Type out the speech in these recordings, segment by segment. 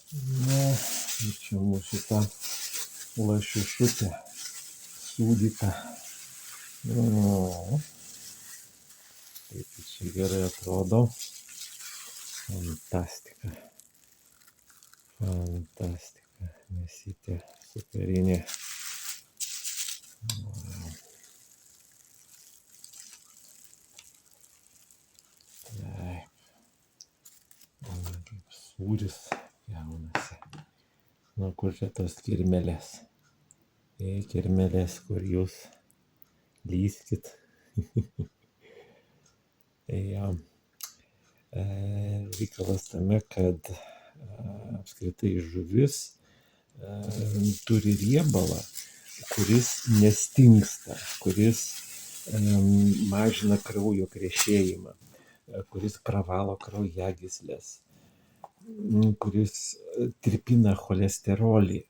Na, ir čia mūsų ta lašišutė sūdyta. Nu, kaip čia gerai atrodo. Fantastika. Fantastika. Mėsytė superinė. Kaip sūris jaunasi. Nu, kur čia tos kirmelės? Ei, kirmelės, kur jūs lyskit. Ja. Reikalas tame, kad apskritai žuvis turi riebalą, kuris nestingsta, kuris mažina kraujo krešėjimą, kuris pravalo kraujagyslės, kuris tirpina cholesterolį.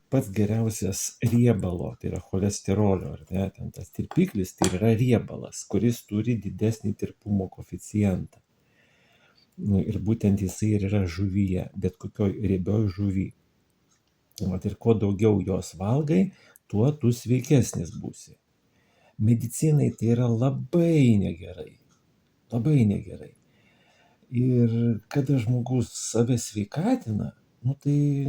Pats geriausias riebalo, tai yra cholesterolio, ar ne, ten tas tirpiklis, tai yra riebalas, kuris turi didesnį tirpumo koeficientą. Ir būtent jisai ir yra žuvyje, bet kokioj riebioj žuvy. Ir kuo daugiau jos valgai, tuo tu sveikesnis būsi. Medicinai tai yra labai negerai. Labai negerai. Ir kada žmogus save sveikatina, nu tai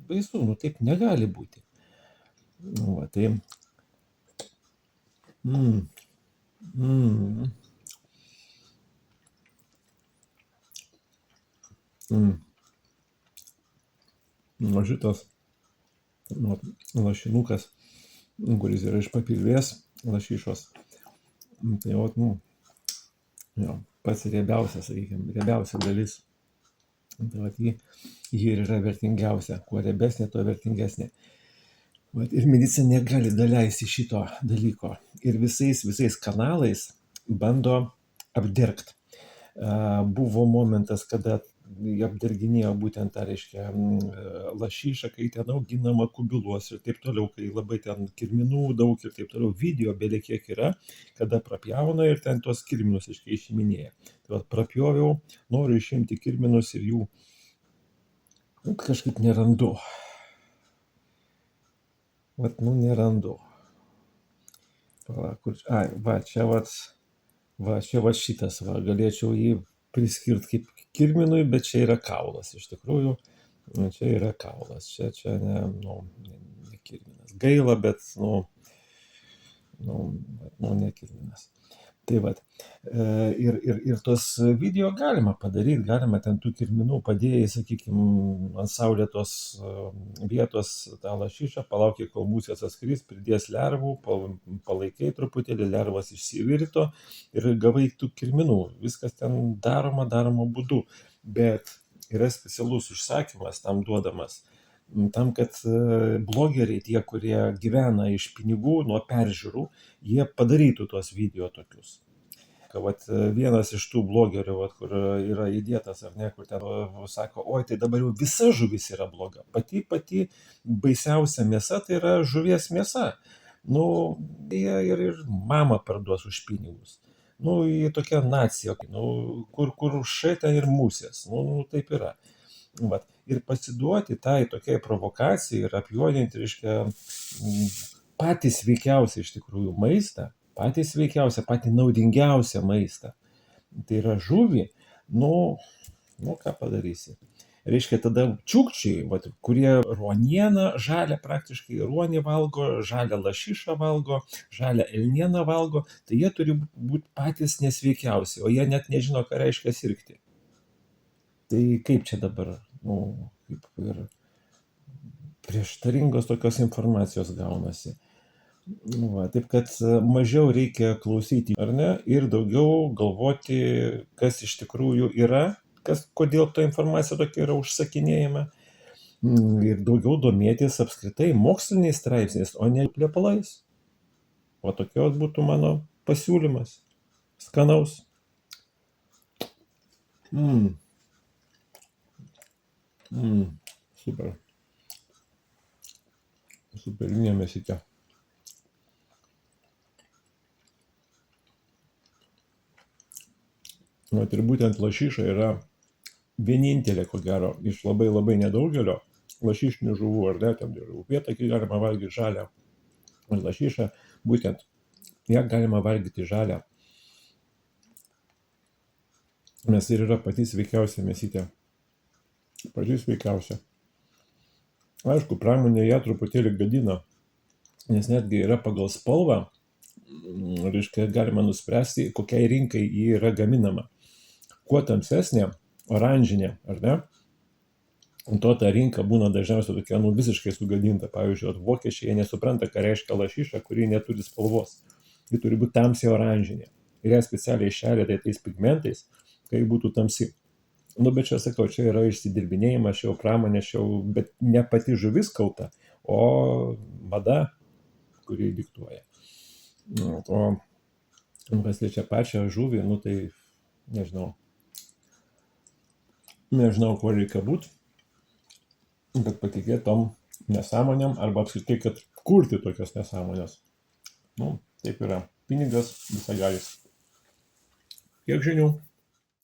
baisu, nu taip negali būti. Nu, va, tai. Nu, šitas lašinukas, kuris yra iš papilvės lašišos, tai vat, jo, pats riebiausias, sakykime, riebiausia dalis. Tai vat, ji ir yra vertingiausia. Kuo riebesnė, tuo vertingesnė. Vat, ir medicina negali daleisti šito dalyko. Ir visais kanalais bando apdergt. Buvo momentas, kada apderginėjo būtent tą, reiškia, lašišą, kai ten auginama kubiluos ir taip toliau, kai labai ten kirminų daug ir taip toliau. Video belie kiek yra, kada prapjauna ir ten tuos kirminus, reiškia, išiminėja. Tai vat, prapjoviau, noriu išimti kirminus ir jų kažkaip nerandu. Vat, nerandu. Čia šitas, galėčiau jį priskirti kaip kirminui, bet čia yra kaulas, iš tikrųjų. Čia yra kaulas, čia ne kirminas. Gaila, bet, ne kirminas. Tai vat. Ir tos video galima padaryti, galima ten tų kirminų padėjai, sakykime, ant saulėtos vietos tą lašišą, palaukia, kol musės atskris, pridės lervų, palaikai truputėlį, lervas išsivirto ir gavai tų kirminų. Viskas ten daroma būdu, bet yra specialus užsakymas tam duodamas. Tam, kad blogeriai, tie, kurie gyvena iš pinigų nuo peržiūrų, jie padarytų tuos video tokius. Vat vienas iš tų blogerių, kur yra įdėtas, ar ne, kur ten sako, oi, tai dabar jau visa žuvis yra bloga. Pati baisiausia mėsa tai yra žuvies mėsa. Jie ir mamą parduos už pinigus. Jie tokia nacija, kur š ten ir musės. Taip yra. Vat. Ir pasiduoti tai tokiai provokacijai ir apjuodinti, reiškia, patį sveikiausią iš tikrųjų maistą, patį sveikiausią, patį naudingiausią maistą. Tai yra žuvį, ką padarysi. Reiškia, tada čiukčiai, kurie ruonieną žalią praktiškai, ruonį valgo, žalią lašišą valgo, žalią elnieną valgo, tai jie turi būti patys nesveikiausi, o jie net nežino, ką reiškia sirgti. Tai kaip čia dabar, kaip ir prieštaringos tokios informacijos gaunasi. Taip kad mažiau reikia klausyti, ar ne, ir daugiau galvoti, kas iš tikrųjų yra, kodėl ta informacija tokia yra užsakinėjama, ir daugiau domėtis apskritai moksliniais straipsniais, o ne plepalais. O tokios būtų mano pasiūlymas. Skanaus. Super. Superinė mėsytė. Ir būtent lašiša yra vienintelė, ko gero, iš labai labai nedaugelio lašišinių žuvų, ar ne, ten ir upėtakį galima valgyti žalią, ar lašišą, būtent ją galima valgyti žalią. Nes ir yra pati sveikiausia mėsytė. Pati sveikiausia. Aišku, pramonė ją truputėlį gadina, nes netgi yra pagal spalvą, reiškia, galima nuspręsti, kokiai rinkai ji yra gaminama. Kuo tamsesnė, oranžinė, ar ne, to ta rinka būna dažniausiai tokia, visiškai sugadinta. Pavyzdžiui, vokiečiai nesupranta, ką reiškia lašiša, kuri neturi spalvos. Ji turi būti tamsiai oranžinė. Ir ją specialiai šeria tais pigmentais, kai būtų tamsi. Bet čia sakau, čia yra išsidirbinėjimas, čia jau pramonė, bet ne pati žuvis kalta, o mada, kuri diktuoja. O kas liečia pačią žuvį, tai nežinau, kuo reikia būti, bet patikėti tom nesąmonėm arba apskritai, kad kurti tokias nesąmonės. Taip yra. Pinigas visagalis. Kiek žinių?